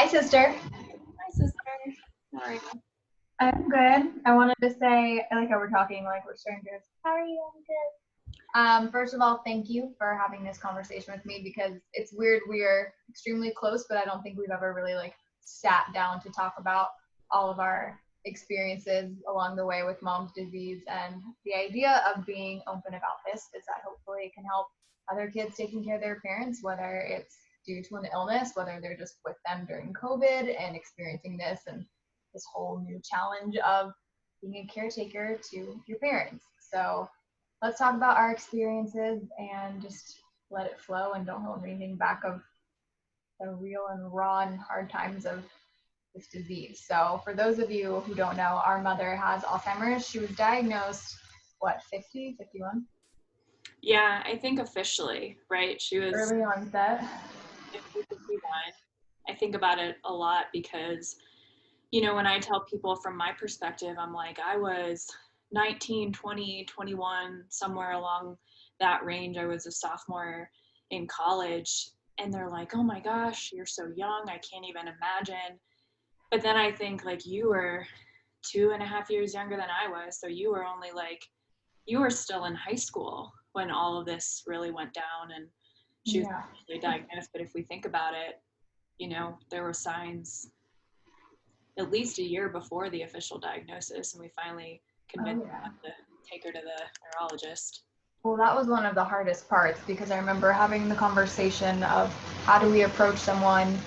Hi, sister. Hi, sister. How are you? I'm good. I wanted to say, I like how we're talking like we're strangers. How are you? I'm good. First of all, thank you for having this conversation with me because it's weird. We're extremely close, but I don't think we've ever really like sat down to talk about all of our experiences along the way with mom's disease. And the idea of being open about this is that hopefully it can help other kids taking care of their parents, whether it's due to an illness, whether they're just with them during COVID and experiencing this and this whole new challenge of being a caretaker to your parents. So let's talk about our experiences and just let it flow and don't hold anything back of the real and raw and hard times of this disease. So for those of you who don't know, our mother has Alzheimer's. She was diagnosed, what, 50, 51? Yeah, I think officially, right? She was Early onset. 50, 51. I think about it a lot because, when I tell people from my perspective, I'm like, I was 19, 20, 21, somewhere along that range. I was a sophomore in college, and they're like, oh my gosh, you're so young. I can't even imagine. But then I think, like, you were 2.5 years younger than I was. So you were only like, you were still in high school when all of this really went down and she was Yeah. actually diagnosed. But if we think about it, there were signs at least a year before the official diagnosis, and we finally convinced Oh, yeah. them to take her to the neurologist. Well, that was one of the hardest parts because I remember having the conversation of how do we approach someone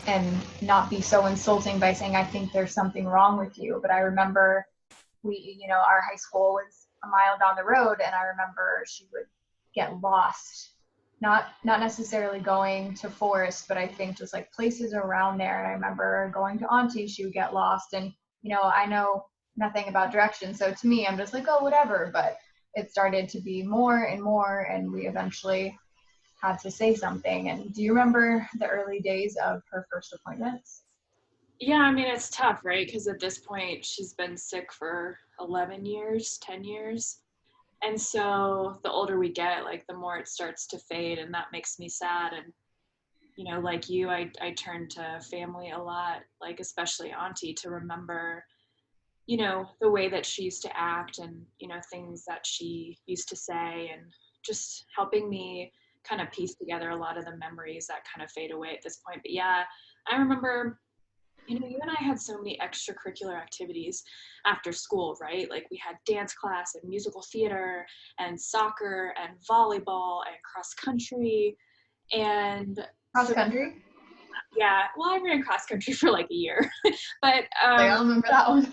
and not be so insulting by saying, I think there's something wrong with you. But I remember our high school was a mile down the road, and I remember she would get lost. Not necessarily going to forest, but I think just like places around there. And I remember going to Auntie, she would get lost. And, I know nothing about directions. So to me, I'm just like, oh, whatever. But it started to be more and more, and we eventually had to say something. And do you remember the early days of her first appointments? Yeah, I mean, it's tough, right? Because at this point, she's been sick for 11 years, 10 years. And so the older we get, like, the more it starts to fade, and that makes me sad. And like you, I turn to family a lot, like especially Auntie, to remember, the way that she used to act and, things that she used to say, and just helping me kind of piece together a lot of the memories that kind of fade away at this point. But yeah, I remember, you and I had so many extracurricular activities after school, right? Like we had dance class and musical theater and soccer and volleyball and cross country. And Cross so country? yeah, well, I ran cross country for like a year, but Like, I don't remember that one.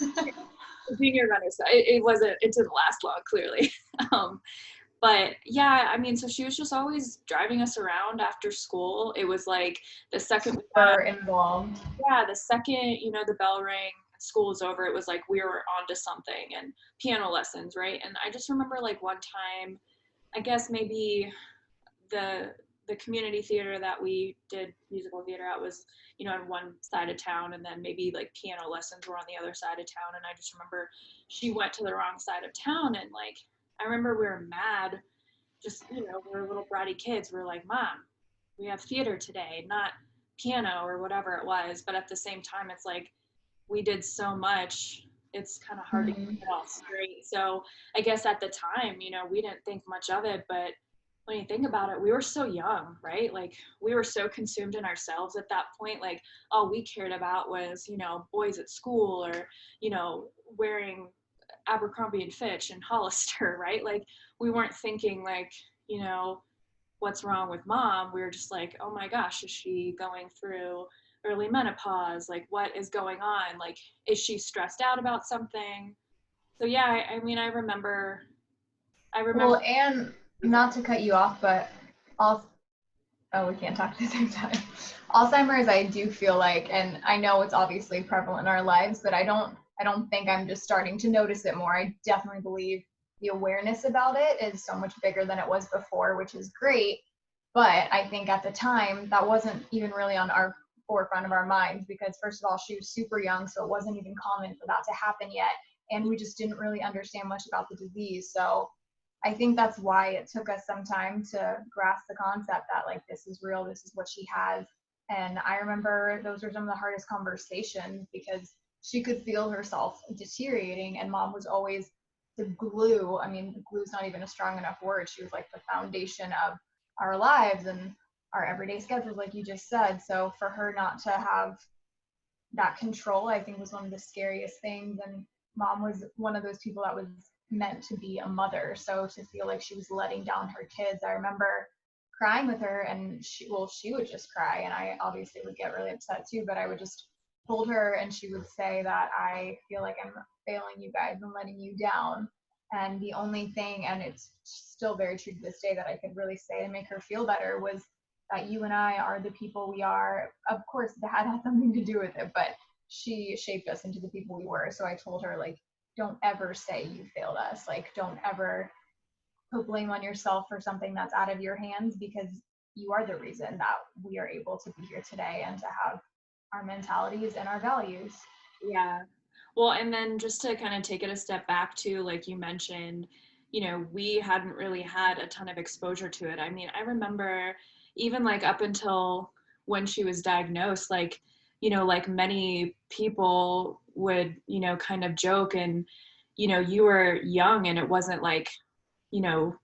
junior runner, so it didn't last long, clearly. um, but yeah, I mean, so she was just always driving us around after school. It was like the second we got, Super involved. yeah, the second, the bell rang, school was over, it was like we were on to something, and piano lessons, right? And I just remember like one time, I guess maybe the the community theater that we did musical theater at was, on one side of town, and then maybe like piano lessons were on the other side of town. And I just remember she went to the wrong side of town, and like I remember we were mad, just we were little bratty kids. We were like, Mom, we have theater today, not piano or whatever it was. But at the same time, it's like we did so much, it's kind of hard to Mm-hmm. keep it all straight. So I guess at the time, we didn't think much of it, but when you think about it, we were so young, right? Like we were so consumed in ourselves at that point. Like all we cared about was, boys at school, or, wearing Abercrombie and Fitch and Hollister, right? Like we weren't thinking like, what's wrong with Mom? We were just like, oh my gosh, is she going through early menopause? Like what is going on? Like, is she stressed out about something? So yeah, I mean, I remember. Well, and not to cut you off, but also, oh, we can't talk at the same time. Alzheimer's, I do feel like, and I know it's obviously prevalent in our lives, but I don't think I'm just starting to notice it more. I definitely believe the awareness about it is so much bigger than it was before, which is great. But I think at the time that wasn't even really on our forefront of our minds because first of all, she was super young, so it wasn't even common for that to happen yet. And we just didn't really understand much about the disease. So I think that's why it took us some time to grasp the concept that like this is real, this is what she has. And I remember those were some of the hardest conversations because she could feel herself deteriorating, and mom was always the glue. I mean, glue's not even a strong enough word. She was like the foundation of our lives and our everyday schedules, like you just said. So for her not to have that control, I think, was one of the scariest things. And mom was one of those people that was meant to be a mother. So to feel like she was letting down her kids, I remember crying with her, and she would just cry, and I obviously would get really upset too, but I would just hold her, and she would say that I feel like I'm failing you guys and letting you down. And the only thing, and it's still very true to this day, that I could really say to make her feel better was that you and I are the people we are. Of course, dad had something to do with it, but she shaped us into the people we were. So I told her, like, don't ever say you failed us. Like, don't ever put blame on yourself for something that's out of your hands, because you are the reason that we are able to be here today and to have our mentalities and our values. Yeah. Well, and then just to kind of take it a step back too, like you mentioned, we hadn't really had a ton of exposure to it. I mean, I remember even like up until when she was diagnosed, like, like many people would, kind of joke, and, you were young and it wasn't like, you know,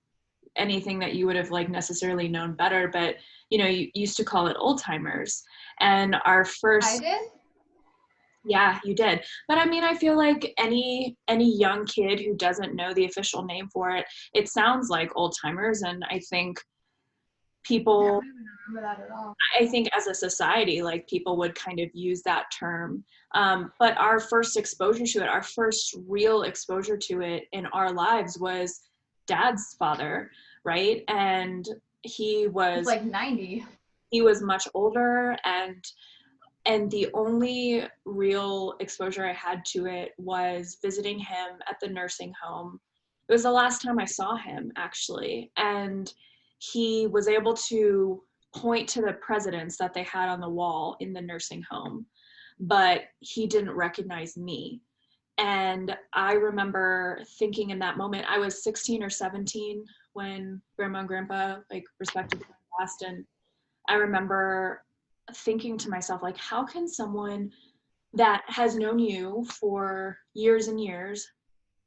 anything that you would have like necessarily known better, but, you used to call it Alzheimer's. And our I first did. Yeah, you did. But I mean, I feel like any young kid who doesn't know the official name for it, it sounds like Alzheimer's, and I think Yeah, I people, don't even remember that at all. I think as a society, like people would kind of use that term. But our first exposure to it, our first real exposure to it in our lives was dad's father, right? And he It's was like 90. he was much older, and the only real exposure I had to it was visiting him at the nursing home. It was the last time I saw him, actually. And he was able to point to the presidents that they had on the wall in the nursing home, but he didn't recognize me. And I remember thinking in that moment, I was 16 or 17 when grandma and grandpa, like, respectively passed. And I remember thinking to myself, like, how can someone that has known you for years and years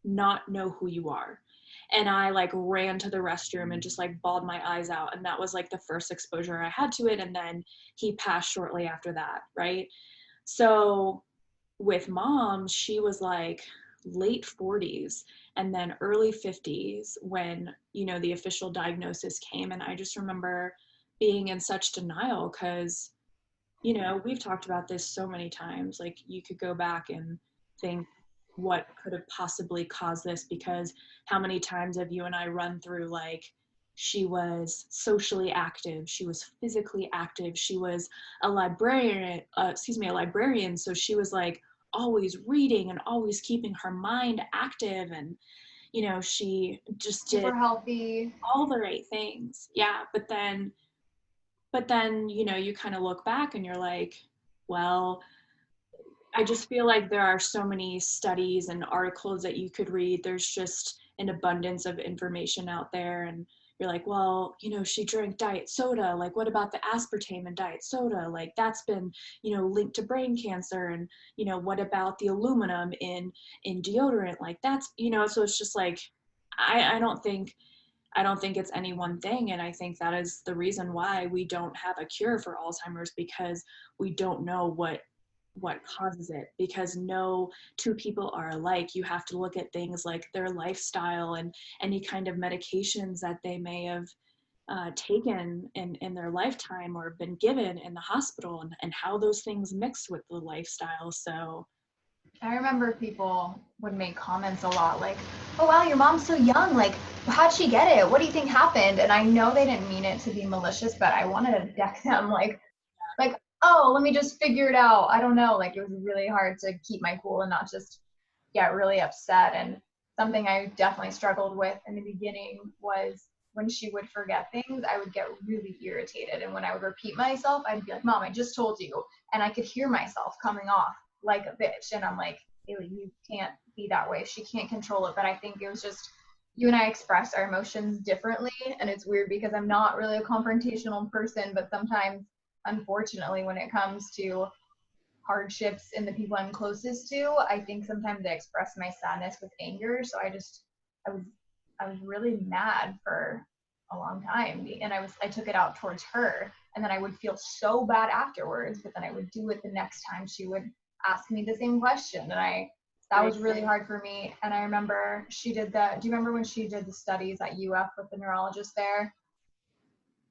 not know who you are? And I like ran to the restroom and just like bawled my eyes out. And that was like the first exposure I had to it. And then he passed shortly after that, right? So with mom, she was like late 40s and then early 50s when, the official diagnosis came. And I just remember being in such denial because, we've talked about this so many times. Like, you could go back and think, what could have possibly caused this? Because how many times have you and I run through, like, she was socially active, she was physically active, she was a librarian. So she was like always reading and always keeping her mind active. And, she just did Super healthy. all the right things. Yeah. But then, you kind of look back and you're like, well, I just feel like there are so many studies and articles that you could read. There's just an abundance of information out there. And you're like, well, she drank diet soda. Like, what about the aspartame in diet soda? Like, that's been, linked to brain cancer. And, what about the aluminum in deodorant? Like, that's, so it's just like, I don't think it's any one thing. And I think that is the reason why we don't have a cure for Alzheimer's, because we don't know what causes it, because no two people are alike. You have to look at things like their lifestyle and any kind of medications that they may have taken in their lifetime or been given in the hospital, and how those things mix with the lifestyle. So I remember people would make comments a lot like, oh wow, your mom's so young, like how'd she get it? What do you think happened? And I know they didn't mean it to be malicious, but I wanted to deck them like, oh, let me just figure it out. I don't know. Like, it was really hard to keep my cool and not just get really upset. And something I definitely struggled with in the beginning was when she would forget things, I would get really irritated. And when I would repeat myself, I'd be like, Mom, I just told you. And I could hear myself coming off like a bitch. And I'm like, Haley, you can't be that way. She can't control it. But I think it was just you and I express our emotions differently. And it's weird because I'm not really a confrontational person, but sometimes unfortunately, when it comes to hardships in the people I'm closest to, I think sometimes I express my sadness with anger. So I was, I was really mad for a long time, and I took it out towards her, and then I would feel so bad afterwards. But then I would do it the next time she would ask me the same question, and that was really hard for me. And I remember do you remember when she did the studies at UF with the neurologist there?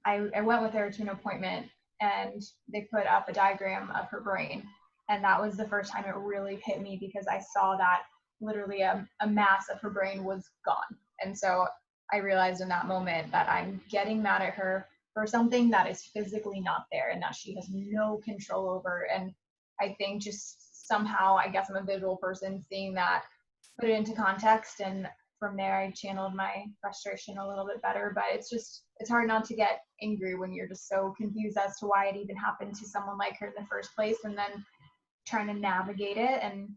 I went with her to an appointment, and they put up a diagram of her brain. And that was the first time it really hit me, because I saw that literally a mass of her brain was gone. And so I realized in that moment that I'm getting mad at her for something that is physically not there and that she has no control over. And I think just somehow, I guess I'm a visual person, seeing that, put it into context, and from there I channeled my frustration a little bit better. But it's hard not to get angry when you're just so confused as to why it even happened to someone like her in the first place, and then trying to navigate it. And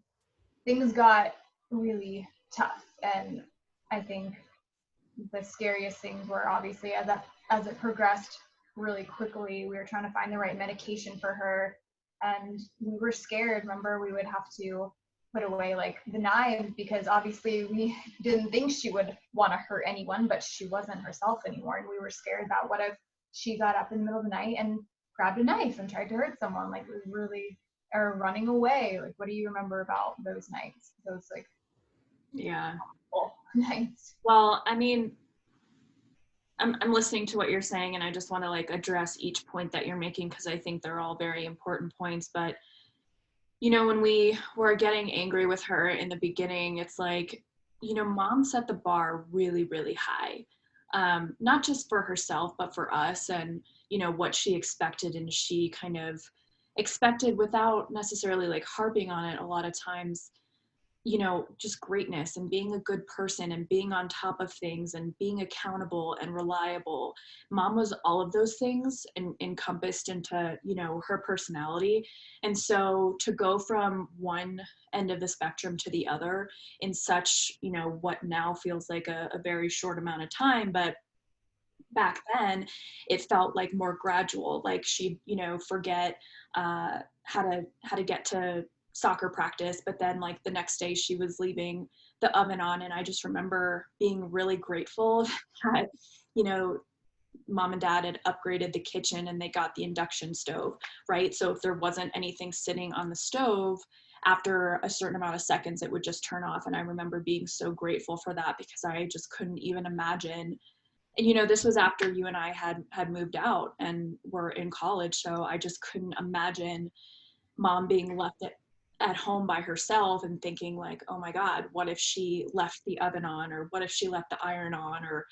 things got really tough. And I think the scariest things were obviously as it progressed really quickly, we were trying to find the right medication for her, and we were scared. Remember, we would have to put away like the knives, because obviously we didn't think she would want to hurt anyone, but she wasn't herself anymore, and we were scared that what if she got up in the middle of the night and grabbed a knife and tried to hurt someone, like it was really, or running away. Like, what do you remember about those nights, those like Yeah. nights? Well, I mean, I'm listening to what you're saying, and I just want to like address each point that you're making, because I think they're all very important points. But when we were getting angry with her in the beginning, it's like, mom set the bar really, really high, not just for herself, but for us, and what she expected, and she kind of expected, without necessarily like harping on it a lot of times, just greatness and being a good person and being on top of things and being accountable and reliable. Mom was all of those things encompassed into, her personality. And so to go from one end of the spectrum to the other in such, what now feels like a very short amount of time, but back then it felt like more gradual. Like she'd forget how to get to soccer practice, but then like the next day she was leaving the oven on. And I just remember being really grateful that mom and dad had upgraded the kitchen and they got the induction stove, right? So if there wasn't anything sitting on the stove, after a certain amount of seconds it would just turn off. And I remember being so grateful for that, because I just couldn't even imagine. And this was after you and I had moved out and were in college, so I just couldn't imagine mom being left at home by herself and thinking like, oh my God, what if she left the oven on, or what if she left the iron on, or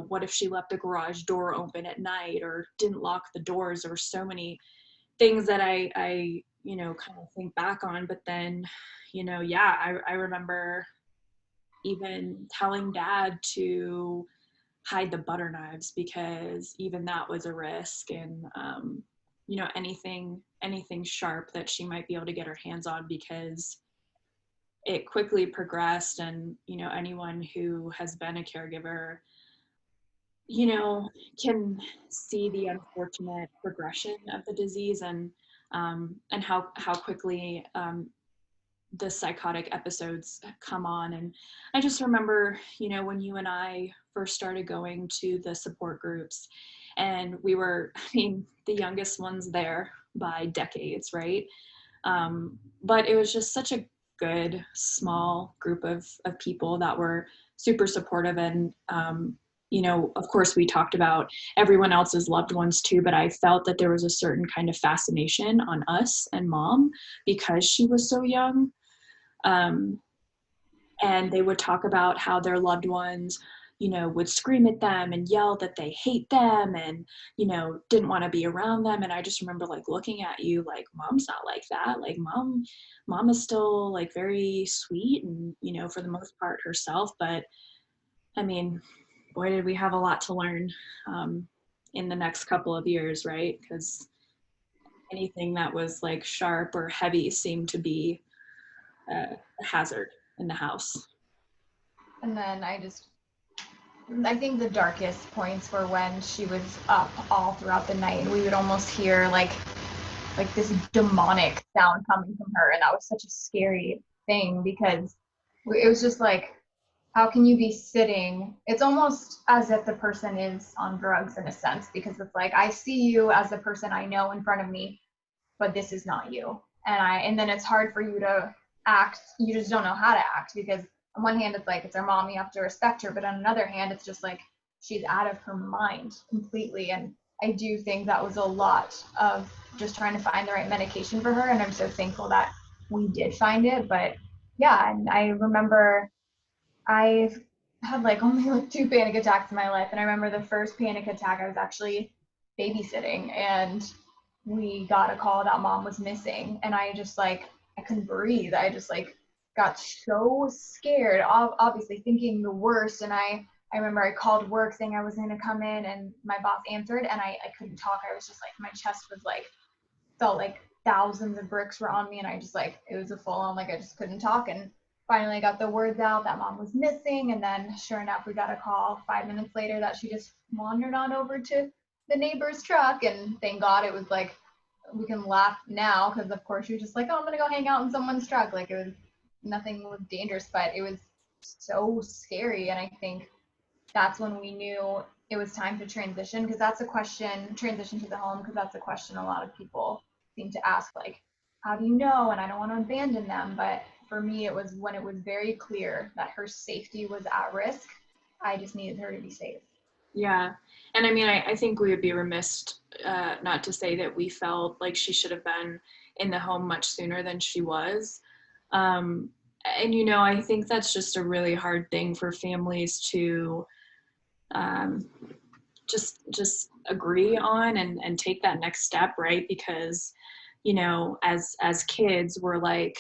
what if she left the garage door open at night or didn't lock the doors. There were so many things that I kind of think back on. But then I remember even telling dad to hide the butter knives, because even that was a risk. And anything sharp that she might be able to get her hands on, because it quickly progressed. And anyone who has been a caregiver can see the unfortunate progression of the disease, and how quickly the psychotic episodes come on. And I just remember, when you and I first started going to the support groups, and we were, the youngest ones there by decades, right? But it was just such a good, small group of people that were super supportive. And, of course we talked about everyone else's loved ones too, but I felt that there was a certain kind of fascination on us and mom, because she was so young. And they would talk about how their loved ones, would scream at them and yell that they hate them and, didn't want to be around them. And I just remember like looking at you like, mom's not like that. Like mom is still like very sweet and, for the most part herself. But boy, did we have a lot to learn in the next couple of years, right? Because anything that was like sharp or heavy seemed to be a hazard in the house. And then I think the darkest points were when she was up all throughout the night, and we would almost hear like this demonic sound coming from her, and that was such a scary thing because it was just like, how can you be sitting? It's almost as if the person is on drugs in a sense, because it's like, I see you as the person I know in front of me, but this is not you. And then it's hard for you to act. You just don't know how to act, because on one hand it's like, it's our mom, you have to respect her, but on another hand it's just like, she's out of her mind completely. And I do think that was a lot of just trying to find the right medication for her, and I'm so thankful that we did find it. But yeah, and I remember I've had like only like 2 panic attacks in my life, and I remember the first panic attack I was actually babysitting, and we got a call that mom was missing, and I just like, I couldn't breathe. I just like got so scared, obviously thinking the worst. And I remember I called work saying I was going to come in, and my boss answered, and I couldn't talk. I was just like, my chest was like, felt like thousands of bricks were on me, and I just like, it was a full on, like, I just couldn't talk. And finally I got the words out that mom was missing, and then sure enough we got a call 5 minutes later that she just wandered on over to the neighbor's truck. And thank God it was like, we can laugh now because of course she was just like, oh, I'm gonna go hang out in someone's truck. Like, it was, nothing was dangerous, but it was so scary. And I think that's when we knew it was time to transition, because that's a question, transition to the home, because that's a question a lot of people seem to ask, like, how do you know? And I don't want to abandon them. But for me, it was when it was very clear that her safety was at risk. I just needed her to be safe. Yeah. And I mean, I think we would be remiss not to say that we felt like she should have been in the home much sooner than she was. Um, and, you know, I think that's just a really hard thing for families to um, just agree on and take that next step, right? Because, you know, as kids, we're like,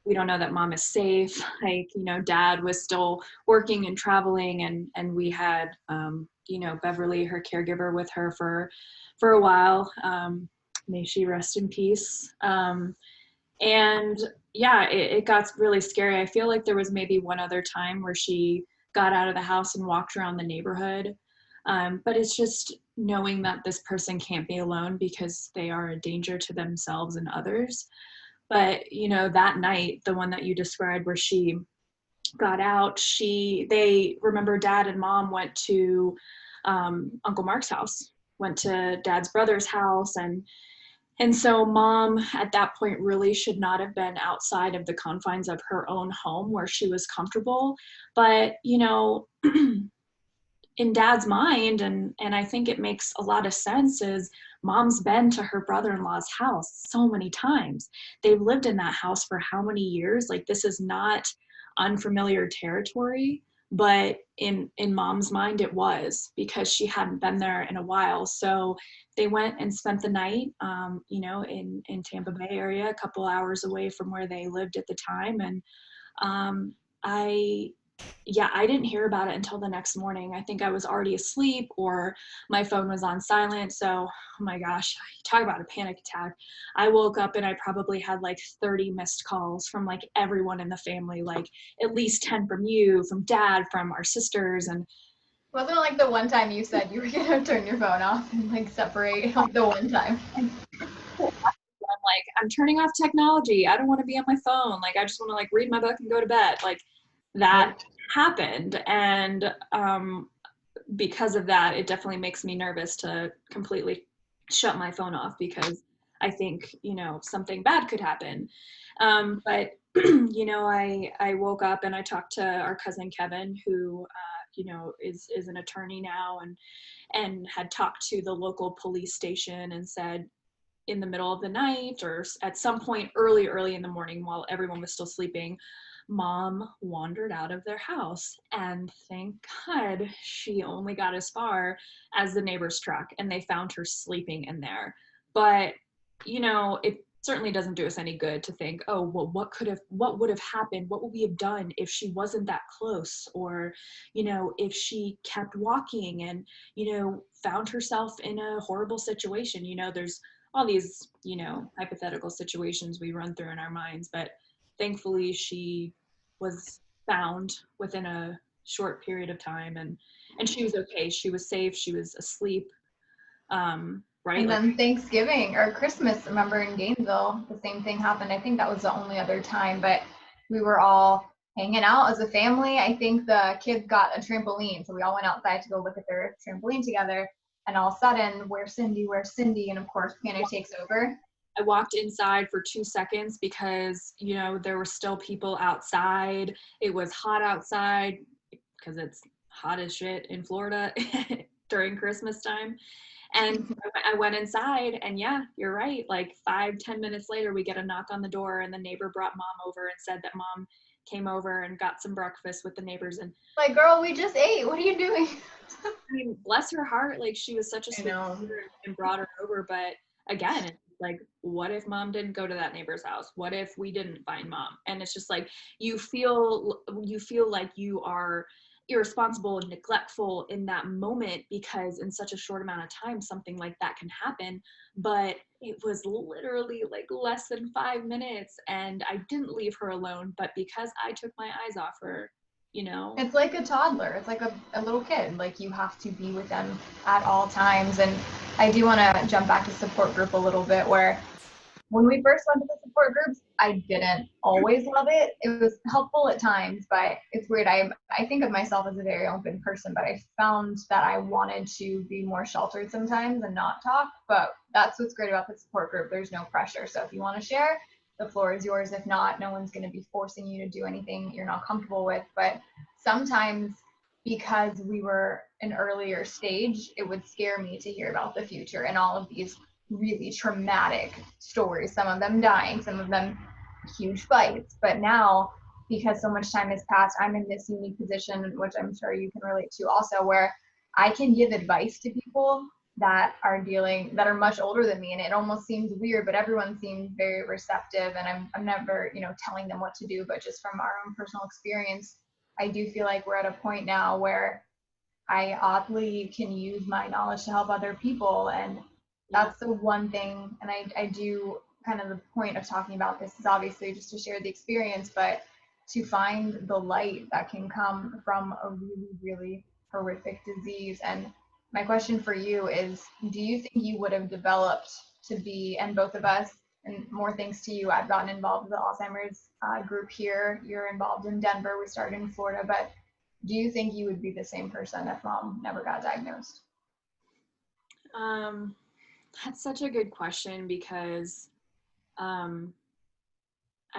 we don't know that mom is safe. Like, you know, dad was still working and traveling, and we had you know, Beverly, her caregiver, with her for a while. May she rest in peace. And yeah, it got really scary. I feel like there was maybe one other time where she got out of the house and walked around the neighborhood. But it's just knowing that this person can't be alone because they are a danger to themselves and others. But, you know, that night, the one that you described where she got out, they remember dad and mom went to Uncle Mark's house, went to dad's brother's house. And so mom at that point really should not have been outside of the confines of her own home where she was comfortable. But, you know, in dad's mind, and I think it makes a lot of sense, is mom's been to her brother-in-law's house so many times. They've lived in that house for how many years? Like, this is not unfamiliar territory, but in mom's mind it was, because she hadn't been there in a while. So they went and spent the night, you know, in Tampa Bay area, a couple hours away from where they lived at the time. And um, I I didn't hear about it until the next morning. I think I was already asleep or my phone was on silent. So, oh my gosh, talk about a panic attack. I woke up and I probably had like 30 missed calls from like everyone in the family, like at least 10 from you, from dad, from our sisters. And Wasn't it like the one time you said you were gonna turn your phone off and like separate, like the one time? I'm like, I'm turning off technology. I don't want to be on my phone. Like, I just want to like read my book and go to bed. Like, that happened. And because of that, it definitely makes me nervous to completely shut my phone off, because I think, you know, something bad could happen. But you know, I woke up and I talked to our cousin Kevin, who you know, is an attorney now, and had talked to the local police station and said, in the middle of the night or at some point early in the morning while everyone was still sleeping, mom wandered out of their house. And thank God she only got as far as the neighbor's truck, and they found her sleeping in there. But, you know, it certainly doesn't do us any good to think, oh, well, what would have happened? What would we have done if she wasn't that close? Or, you know, if she kept walking and, you know, found herself in a horrible situation. You know, there's all these, you know, hypothetical situations we run through in our minds, but thankfully she was found within a short period of time, and she was okay. She was safe. She was asleep. Right. And then Thanksgiving or Christmas, remember in Gainesville, the same thing happened. I think that was the only other time, but we were all hanging out as a family. I think the kids got a trampoline, so we all went outside to go look at their trampoline together. And all of a sudden, where's Cindy? Where's Cindy? And of course, panic takes over. I walked inside for 2 seconds because, you know, there were still people outside. It was hot outside because it's hot as shit in Florida during Christmas time. And I went inside, and yeah, you're right. Like 5-10 minutes later, we get a knock on the door, and the neighbor brought mom over and said that mom came over and got some breakfast with the neighbors. And like, girl, we just ate. What are you doing? I mean, bless her heart. Like, she was such a sweet mother and brought her over. But again, it's like, what if mom didn't go to that neighbor's house? What if we didn't find mom? And it's just like, you feel like you are irresponsible and neglectful in that moment, because in such a short amount of time something like that can happen. But it was literally like less than 5 minutes, and I didn't leave her alone, but because I took my eyes off her, you know. It's like a toddler. It's like a little kid. Like, you have to be with them at all times. And I do want to jump back to support group a little bit, where when we first went to the support groups, I didn't always love it. It was helpful at times, but it's weird. I think of myself as a very open person, but I found that I wanted to be more sheltered sometimes and not talk. But that's what's great about the support group. There's no pressure. So if you want to share, the floor is yours. If not, no one's going to be forcing you to do anything you're not comfortable with. But sometimes, because we were an earlier stage, it would scare me to hear about the future and all of these really traumatic stories, some of them dying, some of them huge fights. But now, because so much time has passed, I'm in this unique position, which I'm sure you can relate to also, where I can give advice to people that are much older than me, and it almost seems weird, but everyone seems very receptive, and I'm never, telling them what to do. But just from our own personal experience, I do feel like we're at a point now where I oddly can use my knowledge to help other people. And that's the one thing. And I do, kind of the point of talking about this is obviously just to share the experience, but to find the light that can come from a really, really horrific disease. And my question for you is, do you think you would have developed to be, and both of us, and more thanks to you, I've gotten involved with the Alzheimer's group here. You're involved in Denver. We started in Florida. But do you think you would be the same person if mom never got diagnosed? That's such a good question, because I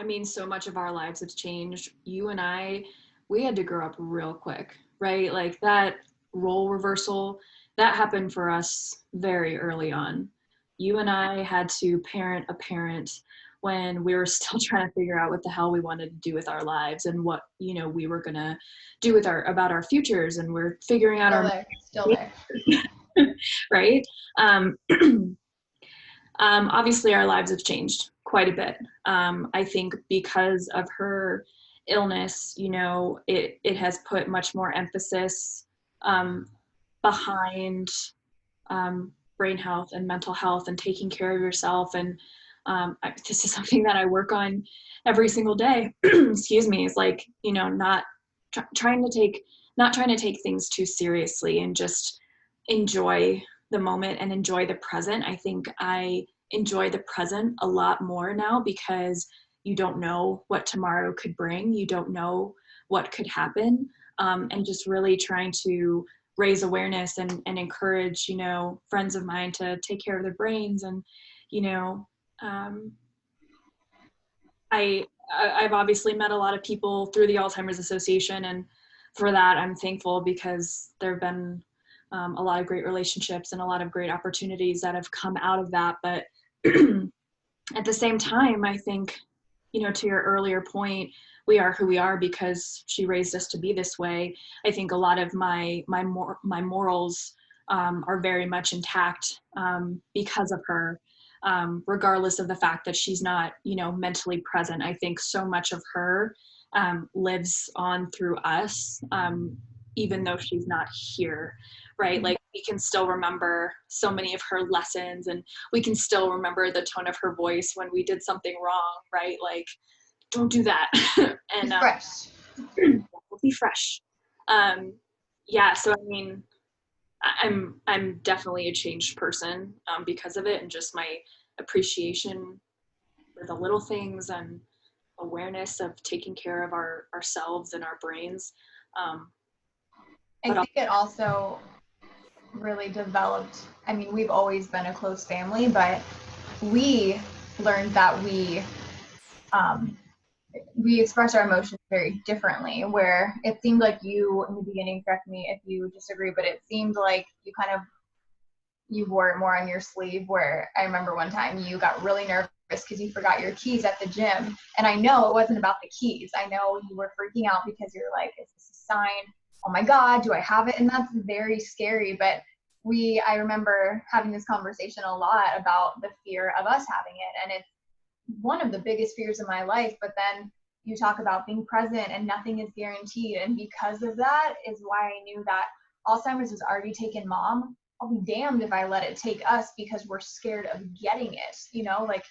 mean, so much of our lives have changed. You and I, we had to grow up real quick, right? Like, that role reversal, that happened for us very early on. You and I had to parent a parent when we were still trying to figure out what the hell we wanted to do with our lives, and what, we were gonna do with about our futures, and we're figuring out still there. Right? Obviously our lives have changed quite a bit. I think because of her illness, it has put much more emphasis behind brain health and mental health and taking care of yourself. And this is something that I work on every single day. Excuse me. It's like, not trying to take things too seriously, and just enjoy the moment and enjoy the present. I think I enjoy the present a lot more now, because you don't know what tomorrow could bring. You don't know what could happen. And just really trying to raise awareness and encourage, friends of mine to take care of their brains. And, I've obviously met a lot of people through the Alzheimer's Association, and for that I'm thankful, because there have been a lot of great relationships and a lot of great opportunities that have come out of that. But at the same time, I think, to your earlier point, we are who we are because she raised us to be this way. I think a lot of my morals are very much intact because of her, regardless of the fact that she's not, mentally present. I think so much of her lives on through us, even though she's not here, right? Like, we can still remember so many of her lessons, and we can still remember the tone of her voice when we did something wrong, right? Like, don't do that. And fresh. Be fresh. Yeah, so I mean, I'm definitely a changed person because of it, and just my appreciation for the little things and awareness of taking care of ourselves and our brains. Um, I but think it also really developed. I mean, we've always been a close family, but we learned that um, we express our emotions very differently. Where it seemed like you, in the beginning, correct me if you disagree, but it seemed like you wore it more on your sleeve. Where I remember one time you got really nervous because you forgot your keys at the gym, and I know it wasn't about the keys. I know you were freaking out because you're like, is this a sign? Oh my God, do I have it? And that's very scary. But I remember having this conversation a lot about the fear of us having it, and it's one of the biggest fears of my life. But then you talk about being present and nothing is guaranteed, and because of that is why I knew that Alzheimer's has already taken mom. I'll be damned if I let it take us because we're scared of getting it. Like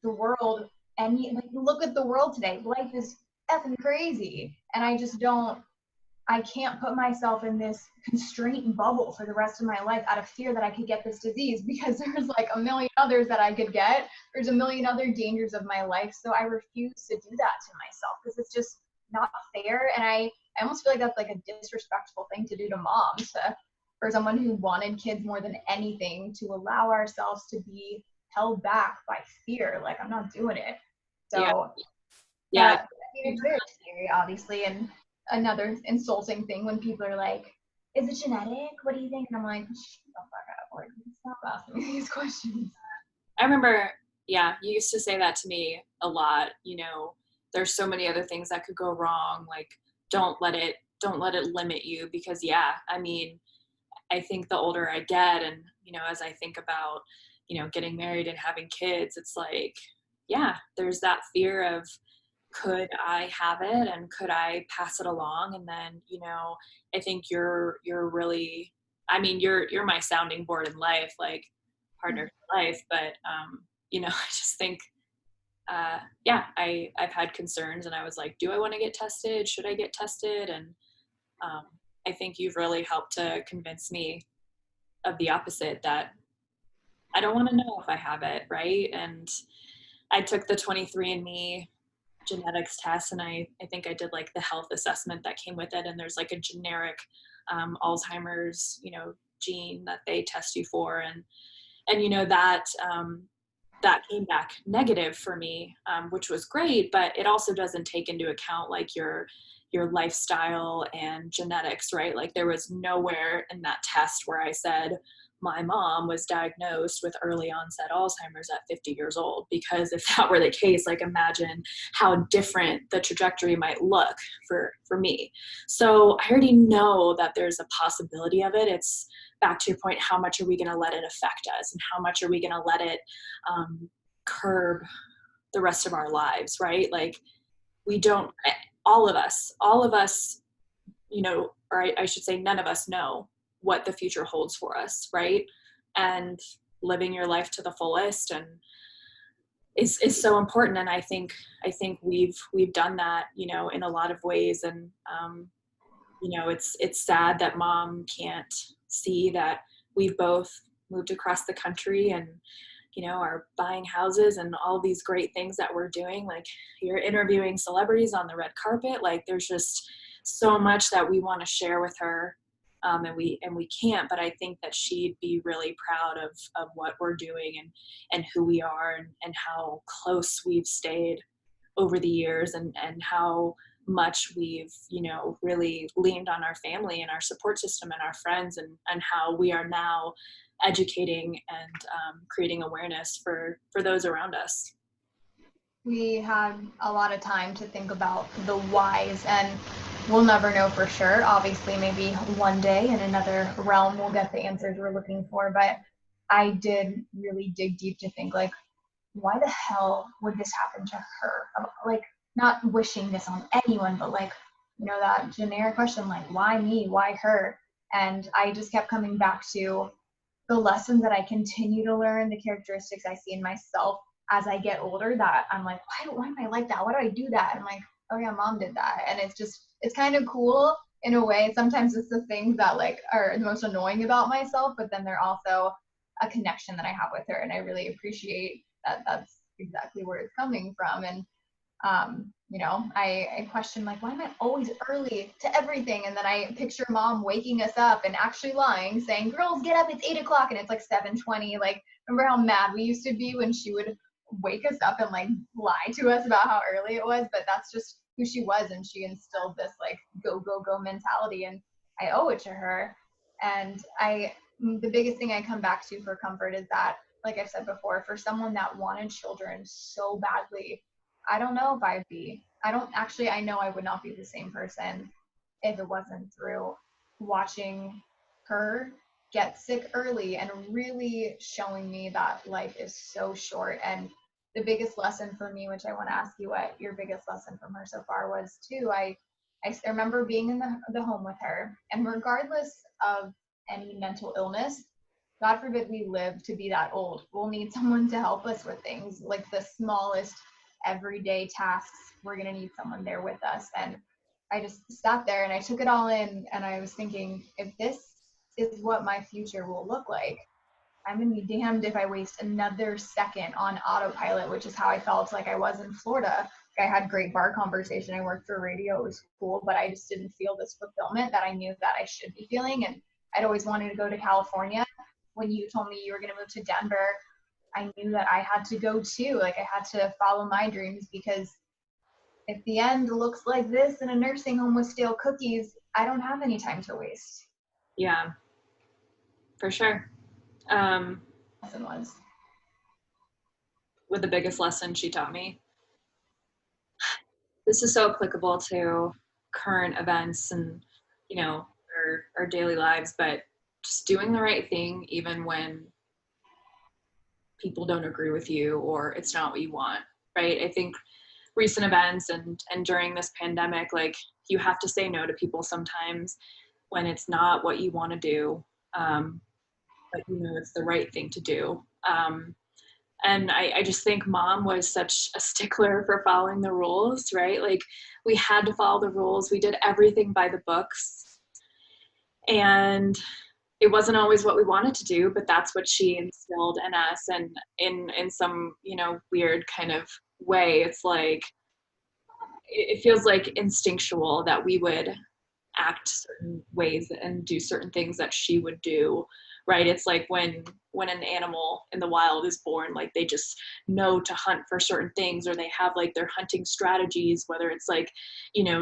the world, and like look at the world today. Life is effing crazy, and I can't put myself in this constraint bubble for the rest of my life out of fear that I could get this disease, because there's like a million others that I could get. There's a million other dangers of my life. So I refuse to do that to myself because it's just not fair. And I almost feel like that's like a disrespectful thing to do to mom, for someone who wanted kids more than anything, to allow ourselves to be held back by fear. Like, I'm not doing it. yeah, So yeah, I mean, it's very scary, obviously. And another insulting thing when people are like, is it genetic? What do you think? And I'm like, shut the fuck up. Like, stop asking me these questions. I remember, yeah, you used to say that to me a lot. There's so many other things that could go wrong. Like, don't let it limit you, because yeah, I mean, I think the older I get, and as I think about getting married and having kids, it's like, yeah, there's that fear of, could I have it and could I pass it along? And then I think you're really, I mean, you're my sounding board in life, like partner for life. But I just think yeah, I've had concerns, and I was like, do I want to get tested? Should I get tested? And um, I think you've really helped to convince me of the opposite, that I don't want to know if I have it, right? And I took the 23andMe genetics test, and I think I did like the health assessment that came with it, and there's like a generic Alzheimer's gene that they test you for, and that came back negative for me, which was great, but it also doesn't take into account like your lifestyle and genetics, right? Like there was nowhere in that test where I said my mom was diagnosed with early onset Alzheimer's at 50 years old, because if that were the case, like imagine how different the trajectory might look for me. So I already know that there's a possibility of it. It's back to your point, how much are we going to let it affect us, and how much are we going to let it curb the rest of our lives, right? Like we don't, all of us, or I should say none of us know what the future holds for us, right? And living your life to the fullest and is so important. And I think we've done that, in a lot of ways. And it's sad that mom can't see that we've both moved across the country and are buying houses and all these great things that we're doing. Like you're interviewing celebrities on the red carpet. Like there's just so much that we want to share with her. And we can't, but I think that she'd be really proud of what we're doing and who we are, and how close we've stayed over the years, and how much we've really leaned on our family and our support system and our friends, and how we are now educating and creating awareness for those around us. We had a lot of time to think about the whys, and we'll never know for sure. Obviously, maybe one day in another realm we'll get the answers we're looking for. But I did really dig deep to think, like, why the hell would this happen to her? Like, not wishing this on anyone, but like, that generic question, like, why me? Why her? And I just kept coming back to the lessons that I continue to learn, the characteristics I see in myself as I get older, that I'm like, why am I like that? Why do I do that? And I'm like, oh yeah, mom did that. And it's kind of cool in a way, sometimes it's the things that like are the most annoying about myself, but then they're also a connection that I have with her. And I really appreciate that that's exactly where it's coming from. And I question like, why am I always early to everything? And then I picture mom waking us up and actually lying, saying, girls, get up, it's 8 o'clock. And it's like 7:20. Like, remember how mad we used to be when she would wake us up and like lie to us about how early it was? But that's just who she was. And she instilled this like go, go, go mentality. And I owe it to her. And the biggest thing I come back to for comfort is that, like I said before, for someone that wanted children so badly, I don't know if I know I would not be the same person if it wasn't through watching her get sick early and really showing me that life is so short. And the biggest lesson for me, which I want to ask you what your biggest lesson from her so far was too, I remember being in the home with her, and regardless of any mental illness, God forbid we live to be that old, we'll need someone to help us with things like the smallest everyday tasks. We're going to need someone there with us. And I just sat there and I took it all in, and I was thinking, if this is what my future will look like, I'm going to be damned if I waste another second on autopilot, which is how I felt like I was in Florida. I had great bar conversation. I worked for radio. It was cool, but I just didn't feel this fulfillment that I knew that I should be feeling. And I'd always wanted to go to California. When you told me you were going to move to Denver, I knew that I had to go too. Like, I had to follow my dreams, because if the end looks like this in a nursing home with stale cookies, I don't have any time to waste. Yeah, for sure. Lesson was. What the biggest lesson she taught me? This is so applicable to current events and, our daily lives, but just doing the right thing even when people don't agree with you or it's not what you want, right? I think recent events and during this pandemic, like, you have to say no to people sometimes when it's not what you want to do, but it's the right thing to do. And I just think mom was such a stickler for following the rules, right? Like, we had to follow the rules. We did everything by the books. And it wasn't always what we wanted to do, but that's what she instilled in us. And in some, weird kind of way, it's like, it feels like instinctual that we would act certain ways and do certain things that she would do, right? It's like when an animal in the wild is born, like, they just know to hunt for certain things, or they have like their hunting strategies, whether it's like,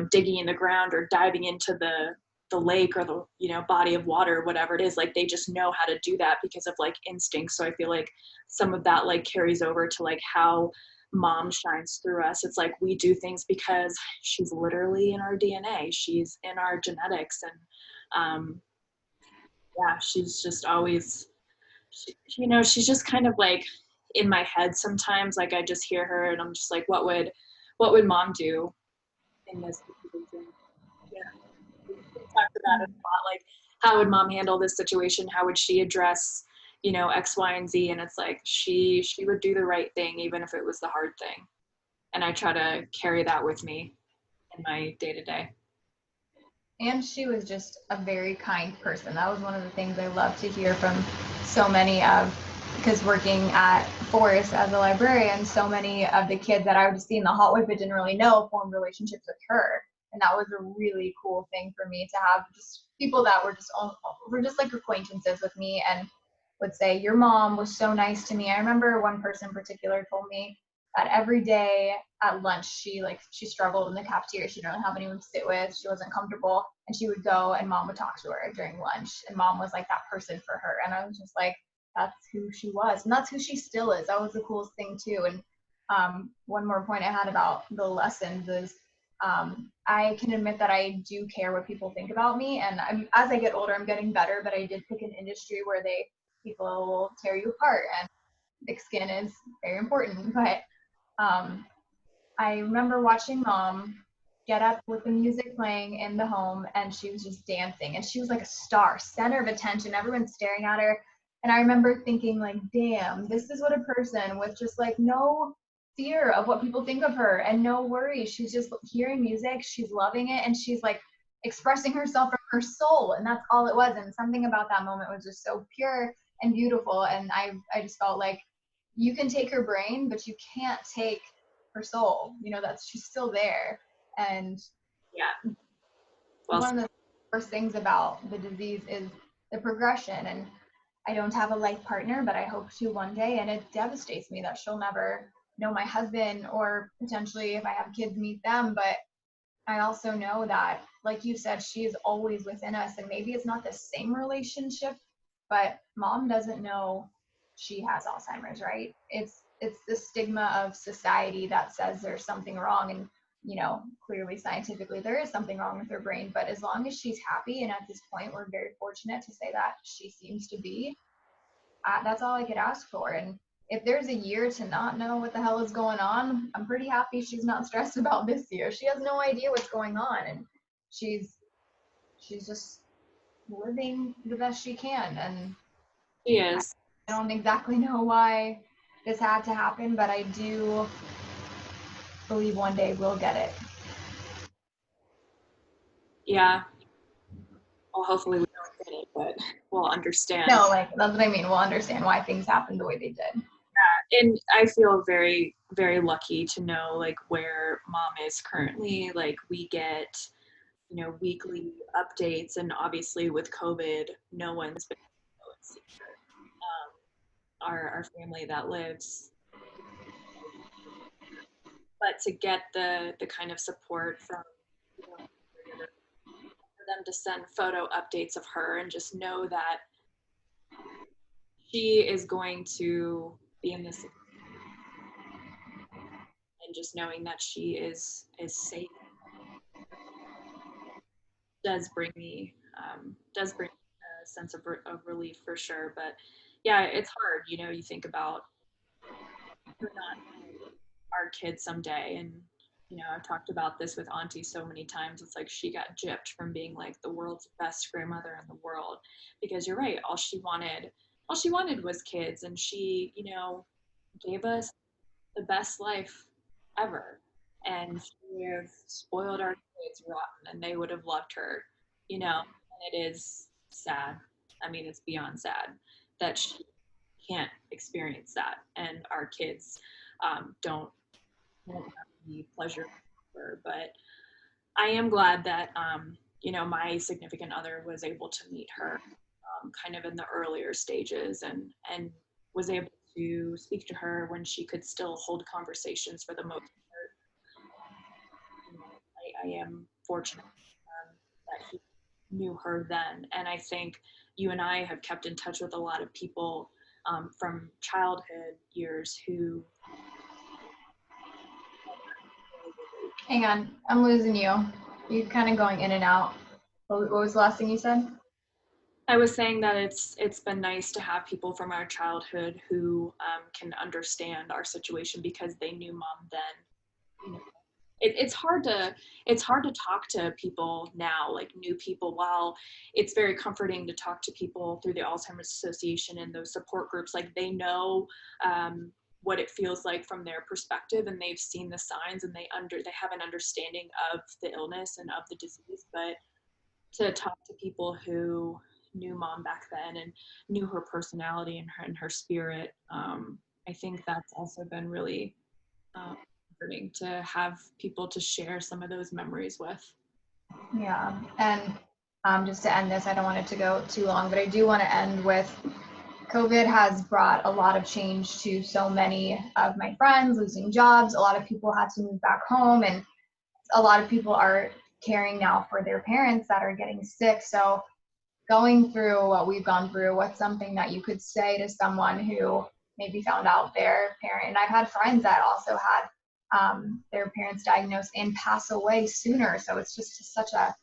digging in the ground or diving into the lake or the body of water, whatever it is, like, they just know how to do that because of like instinct. So I feel like some of that like carries over to like how mom shines through us. It's like we do things because she's literally in our DNA, she's in our genetics. And she's just always, she's just kind of like in my head sometimes. Like, I just hear her and I'm just like, what would mom do in this situation? We talked about it a lot, like, how would mom handle this situation? How would she address X, Y, and Z? And it's like she would do the right thing even if it was the hard thing. And I try to carry that with me in my day-to-day. And she was just a very kind person. That was one of the things I love to hear from so many of, because working at Forest as a librarian, so many of the kids that I would just see in the hallway but didn't really know formed relationships with her. And that was a really cool thing for me to have, just people that were just like acquaintances with me and would say, your mom was so nice to me. I remember one person in particular told me that every day at lunch, she struggled in the cafeteria. She didn't have anyone to sit with. She wasn't comfortable, and she would go and mom would talk to her during lunch, and mom was like that person for her. And I was just like, that's who she was, and that's who she still is. That was the coolest thing too. And one more point I had about the lessons is, I can admit that I do care what people think about me, and as I get older, I'm getting better. But I did pick an industry where people will tear you apart, and thick skin is very important. But I remember watching mom get up with the music playing in the home, and she was just dancing, and she was like a star, center of attention. Everyone's staring at her. And I remember thinking, like, damn, this is what a person with just like no fear of what people think of her and no worries. She's just hearing music, she's loving it, and she's like expressing herself from her soul, and that's all it was. And something about that moment was just so pure and beautiful. And I just felt like you can take her brain, but you can't take her soul. You know, that's she's still there. And Yeah. Well, one of the worst things about the disease is the progression. And I don't have a life partner, but I hope to one day. And it devastates me that she'll never know my husband, or potentially if I have kids, meet them. But I also know that, like you said, she is always within us. And maybe it's not the same relationship, but mom doesn't know she has Alzheimer's, right? It's the stigma of society that says there's something wrong. And, you know, clearly scientifically there is something wrong with her brain. But as long as she's happy, and at this point we're very fortunate to say that she seems to be, that's all I could ask for. And if there's a year to not know what the hell is going on, I'm pretty happy she's not stressed about this year. She has no idea what's going on, and she's just living the best she can. And she is. I don't exactly know why this had to happen, but I do believe one day we'll get it. Yeah. Well, hopefully we don't get it, but we'll understand. No, like that's what I mean. We'll understand why things happened the way they did. And I feel very, very lucky to know like where mom is currently. Like we get, you know, weekly updates, and obviously with COVID, no one's been able to see our family that lives. But to get the kind of support from, you know, for them to send photo updates of her and just know that she is going to be in this, and just knowing that she is safe does bring me a sense of relief for sure. But yeah, it's hard, you know, you think about who not our kids someday. And you know, I've talked about this with Auntie so many times. It's like she got gypped from being like the world's best grandmother in the world, because you're right, all she wanted was kids, and she, you know, gave us the best life ever. And she would have spoiled our kids rotten, and they would have loved her, you know. And it is sad. I mean, it's beyond sad that she can't experience that, and our kids don't have the pleasure of her. But I am glad that you know, my significant other was able to meet her kind of in the earlier stages, and was able to speak to her when she could still hold conversations for the most part. You know, I am fortunate that he knew her then. And I think you and I have kept in touch with a lot of people from childhood years who. Hang on, I'm losing you. You're kind of going in and out. What was the last thing you said? I was saying that it's been nice to have people from our childhood who can understand our situation because they knew mom then. You know, it's hard to talk to people now, like new people. While it's very comforting to talk to people through the Alzheimer's Association and those support groups, like they know what it feels like from their perspective, and they've seen the signs, and they have an understanding of the illness and of the disease. But to talk to people who knew mom back then and knew her personality and her spirit, I think that's also been really comforting to have people to share some of those memories with. Yeah, and just to end this, I don't want it to go too long, but I do want to end with COVID has brought a lot of change to so many of my friends, losing jobs. A lot of people had to move back home, and a lot of people are caring now for their parents that are getting sick. So going through what we've gone through, what's something that you could say to someone who maybe found out their parent? And I've had friends that also had their parents diagnosed and pass away sooner. So it's just such a,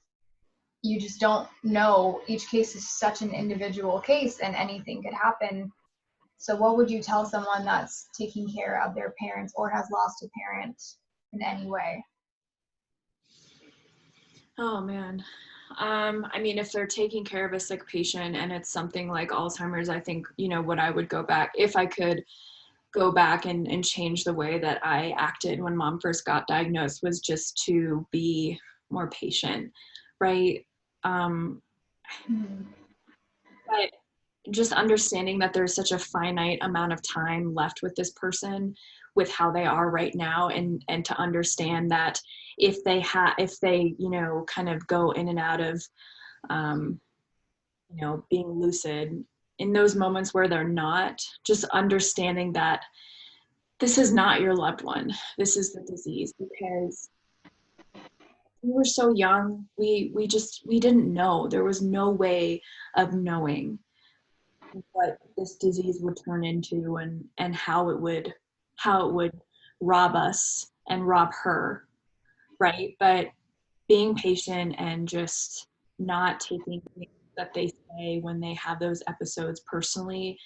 you just don't know. Each case is such an individual case, and anything could happen. So what would you tell someone that's taking care of their parents or has lost a parent in any way? Oh man. I mean, if they're taking care of a sick patient and it's something like Alzheimer's, I think, you know, what I would go back, if I could go back and change the way that I acted when mom first got diagnosed, was just to be more patient. right? Mhm. But just understanding that there's such a finite amount of time left with this person with how they are right now, and to understand that if they kind of go in and out of being lucid in those moments where they're not, just understanding that this is not your loved one, this is the disease. Because we were so young, we didn't know. There was no way of knowing what this disease would turn into, and how it would rob us and rob her, right? But being patient and just not taking things that they say when they have those episodes personally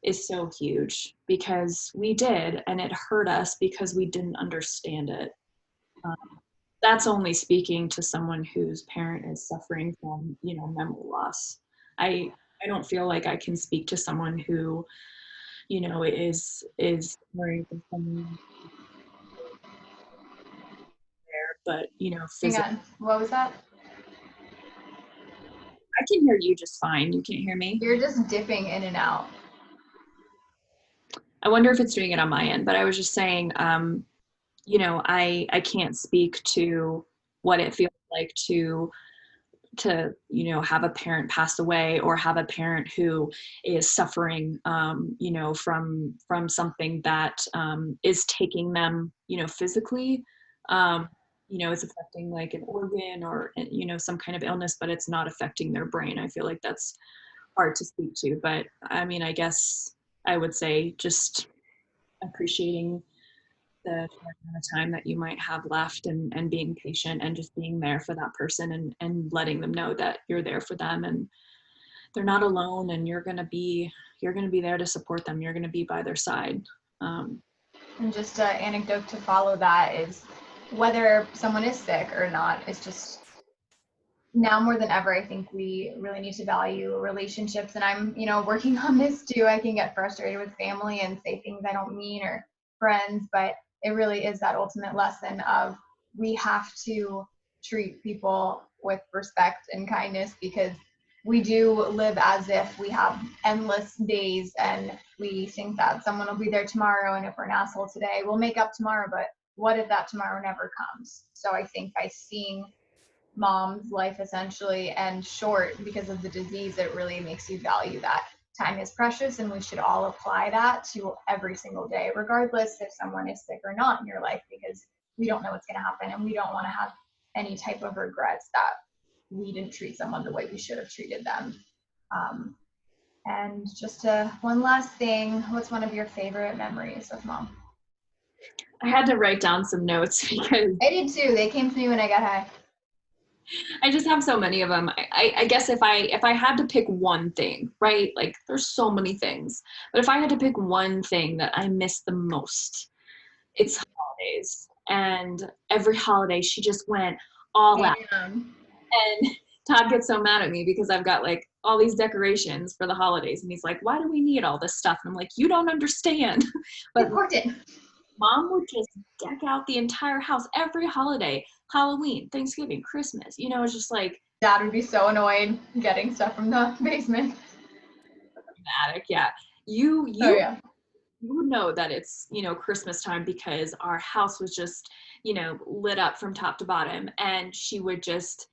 is so huge, because we did, and it hurt us because we didn't understand it. Um, that's only speaking to someone whose parent is suffering from memory loss. I don't feel like I can speak to someone who is caring for someone there, but Hang physically. on. What was that? I can hear you just fine. You can't hear me? You're just dipping in and out. I wonder if it's doing it on my end, but I was just saying, I can't speak to what it feels like to have a parent pass away, or have a parent who is suffering from something that is taking them physically, it's affecting like an organ, or some kind of illness, but it's not affecting their brain. I feel like that's hard to speak to, but I mean, I guess I would say just appreciating the short amount of time that you might have left, and being patient, and just being there for that person, and letting them know that you're there for them, and they're not alone, and you're going to be there to support them. You're going to be by their side. And just an anecdote to follow that is, whether someone is sick or not, it's just now more than ever, I think we really need to value relationships. And I'm, working on this too. I can get frustrated with family and say things I don't mean, or friends, but it really is that ultimate lesson of, we have to treat people with respect and kindness, because we do live as if we have endless days, and we think that someone will be there tomorrow. And if we're an asshole today, we'll make up tomorrow. But what if that tomorrow never comes? So I think by seeing mom's life essentially end short because of the disease, it really makes you value that time is precious, and we should all apply that to every single day, regardless if someone is sick or not in your life, because we don't know what's going to happen, and we don't want to have any type of regrets that we didn't treat someone the way we should have treated them. And just one last thing, what's one of your favorite memories of mom? I had to write down some notes because I did too. They came to me when I got high. I just have so many of them. I guess if I had to pick one thing, right? Like there's so many things, but if I had to pick one thing that I miss the most, it's holidays. And every holiday she just went all out. Damn. And Todd gets so mad at me because I've got like all these decorations for the holidays, and he's like, "Why do we need all this stuff?" And I'm like, "You don't understand." But Important. mom would just deck out the entire house every holiday, Halloween, Thanksgiving, Christmas. It's just like Dad would be so annoyed getting stuff from the basement. attic. Yeah, you Oh you yeah. you would know that it's Christmas time, because our house was just lit up from top to bottom, and she would just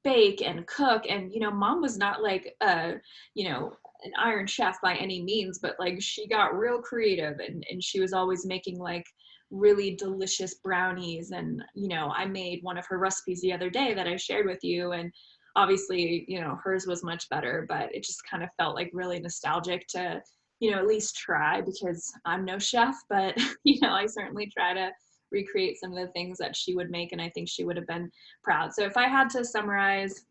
bake and cook. And mom was not like an iron chef by any means, but like she got real creative, and she was always making like really delicious brownies. And I made one of her recipes the other day that I shared with you, and obviously hers was much better, but it just kind of felt like really nostalgic to at least try, because I'm no chef, but I certainly try to recreate some of the things that she would make, and I think she would have been proud. So if I had to summarize,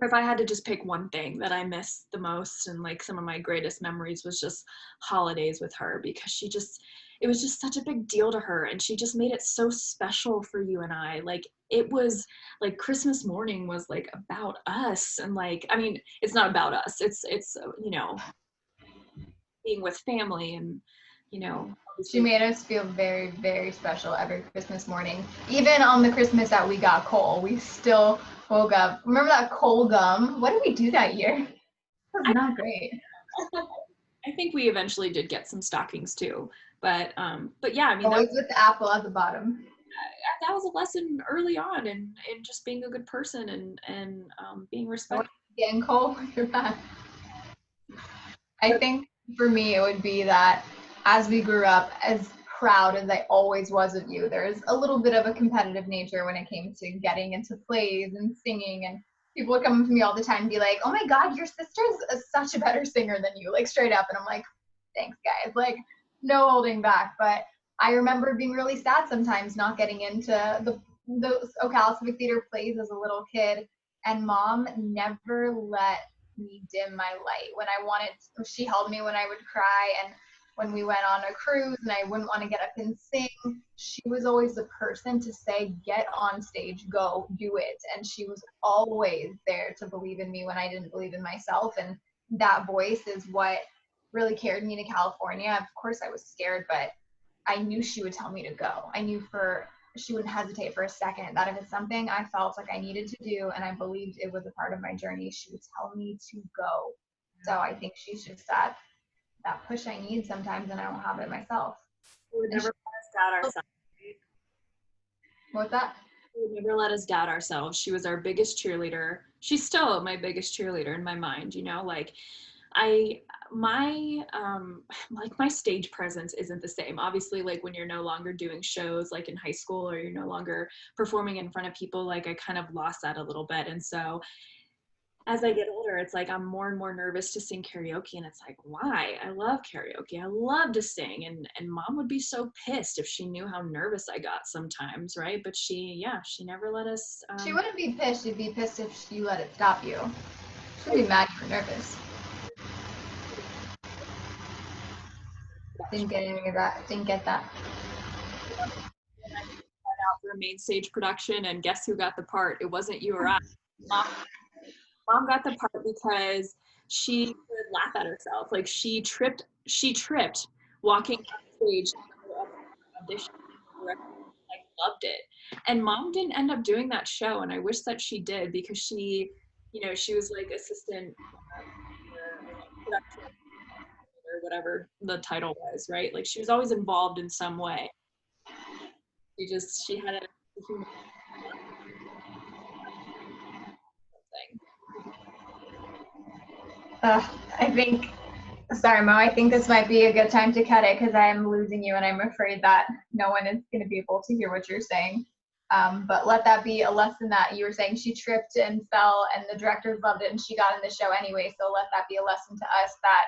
or if I had to just pick one thing that I miss the most, and like some of my greatest memories, was just holidays with her, because it was just such a big deal to her, and she just made it so special for you and I. Like it was like Christmas morning was like about us, and like, I mean, it's not about us. It's being with family, and you know, she made us feel very, very special every Christmas morning. Even on the Christmas that we got coal, we still woke up. Remember that coal gum? What did we do that year? It was not great. I think we eventually did get some stockings too, but yeah, I mean, Always with the apple at the bottom. that was a lesson early on in just being a good person and being respectful. Getting coal, you're back. I think for me, it would be that as we grew up, as proud as I always was of you, there's a little bit of a competitive nature when it came to getting into plays and singing. And people would come to me all the time and be like, oh my God, your sister's such a better singer than you, like straight up. And I'm like, thanks, guys. Like, no holding back. But I remember being really sad sometimes not getting into the Ocala Civic Theater plays as a little kid. And mom never let me dim my light. When I wanted, she held me when I would cry, and when we went on a cruise and I wouldn't want to get up and sing, she was always the person to say, get on stage, go, do it. And she was always there to believe in me when I didn't believe in myself. And that voice is what really carried me to California. Of course I was scared, but I knew she would tell me to go. I knew she wouldn't hesitate for a second that if it's something I felt like I needed to do and I believed it was a part of my journey, she would tell me to go. So I think she's just that push I need sometimes, and I don't have it myself. We would never let us doubt ourselves. What's that? She would never let us doubt ourselves. She was our biggest cheerleader. She's still my biggest cheerleader in my mind, you know, like my stage presence isn't the same. Obviously, like when you're no longer doing shows like in high school or you're no longer performing in front of people, like I kind of lost that a little bit. And so as I get older, it's like I'm more and more nervous to sing karaoke, and it's like, why? I love karaoke. I love to sing, and mom would be so pissed if she knew how nervous I got sometimes, right? But she never let us. She wouldn't be pissed. She'd be pissed if you let it stop you. She'd be mad you were nervous. Didn't get any of that. Didn't get that. Out for a main stage production, and guess who got the part? It wasn't you or I. Mom got the part because she would laugh at herself. Like she tripped walking on stage audition. I loved it. And mom didn't end up doing that show, and I wish that she did, because she, you know, she was like assistant production or whatever the title was, right? Like she was always involved in some way. She had a human I think, sorry, Mo, I think this might be a good time to cut it because I am losing you and I'm afraid that no one is going to be able to hear what you're saying. But let that be a lesson that you were saying she tripped and fell and the directors loved it and she got in the show anyway. So let that be a lesson to us that,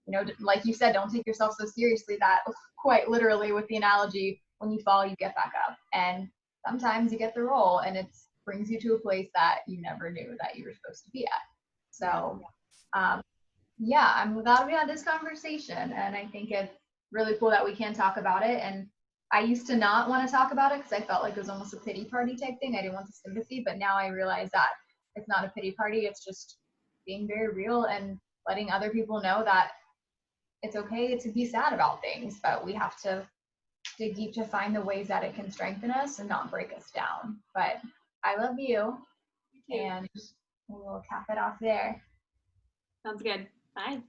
you know, like you said, don't take yourself so seriously, that quite literally with the analogy, when you fall, you get back up. And sometimes you get the role and it brings you to a place that you never knew that you were supposed to be at. So yeah, I'm glad we had this conversation, and I think it's really cool that we can talk about it. And I used to not want to talk about it because I felt like it was almost a pity party type thing. I didn't want the sympathy, but now I realize that it's not a pity party. It's just being very real and letting other people know that it's okay to be sad about things, but we have to dig deep to find the ways that it can strengthen us and not break us down. But I love you, and we'll cap it off there. Sounds good. Bye.